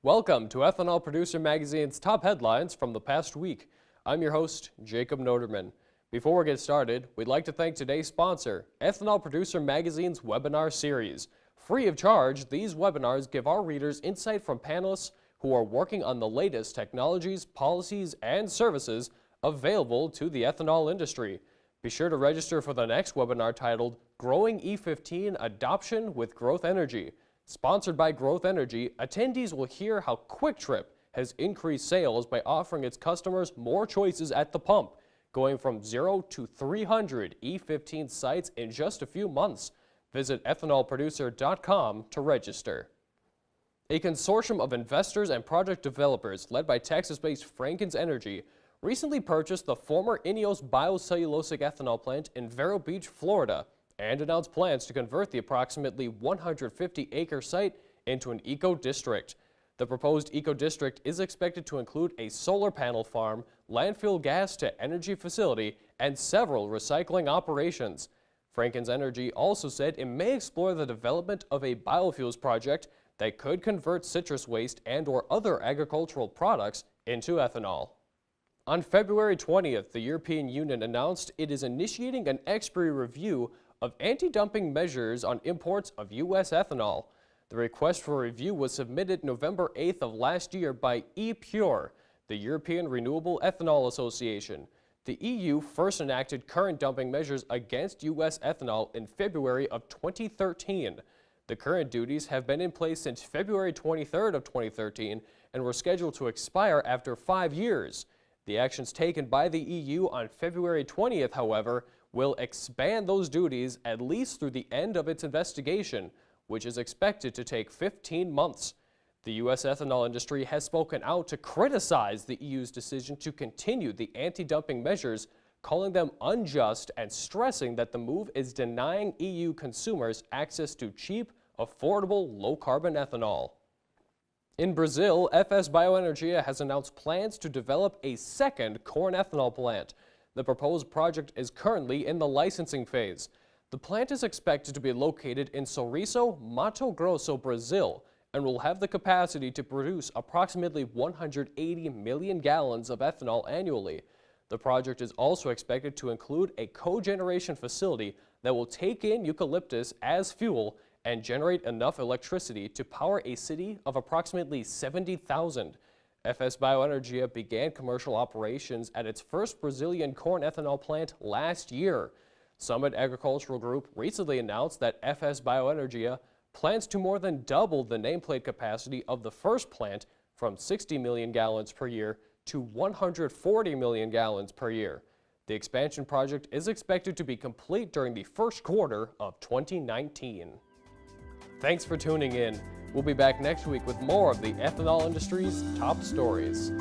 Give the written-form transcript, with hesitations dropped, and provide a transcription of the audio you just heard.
Welcome to Ethanol Producer Magazine's top headlines from the past week. I'm your host, Jacob Noderman. Before we get started, we'd like to thank today's sponsor, Ethanol Producer Magazine's webinar series. Free of charge, these webinars give our readers insight from panelists who are working on the latest technologies, policies, and services available to the ethanol industry. Be sure to register for the next webinar titled Growing E15 Adoption with Growth Energy. Sponsored by Growth Energy, attendees will hear how QuickTrip has increased sales by offering its customers more choices at the pump, going from 0 to 300 E15 sites in just a few months. Visit ethanolproducer.com to register. A consortium of investors and project developers led by Texas-based Frankenz Energy recently purchased the former INEOS biocellulosic ethanol plant in Vero Beach, Florida, and announced plans to convert the approximately 150-acre site into an eco-district. The proposed eco-district is expected to include a solar panel farm, landfill gas-to-energy facility, and several recycling operations. Frankenz Energy also said it may explore the development of a biofuels project that could convert citrus waste and/or other agricultural products into ethanol. On February 20th, the European Union announced it is initiating an expiry review of anti-dumping measures on imports of U.S. ethanol. The request for review was submitted November 8th of last year by ePure, the European Renewable Ethanol Association. The EU first enacted current dumping measures against U.S. ethanol in February of 2013. The current duties have been in place since February 23rd of 2013 and were scheduled to expire after 5 years. The actions taken by the EU on February 20th, however, will expand those duties at least through the end of its investigation, which is expected to take 15 months. The U.S. ethanol industry has spoken out to criticize the EU's decision to continue the anti-dumping measures, calling them unjust and stressing that the move is denying EU consumers access to cheap, affordable, low-carbon ethanol. In Brazil, FS Bioenergy has announced plans to develop a second corn ethanol plant. The proposed project is currently in the licensing phase. The plant is expected to be located in Sorriso, Mato Grosso, Brazil, and will have the capacity to produce approximately 180 million gallons of ethanol annually. The project is also expected to include a cogeneration facility that will take in eucalyptus as fuel and generate enough electricity to power a city of approximately 70,000. FS Bioenergy began commercial operations at its first Brazilian corn ethanol plant last year. Summit Agricultural Group recently announced that FS Bioenergy plans to more than double the nameplate capacity of the first plant from 60 million gallons per year to 140 million gallons per year. The expansion project is expected to be complete during the first quarter of 2019. Thanks for tuning in. We'll be back next week with more of the ethanol industry's top stories.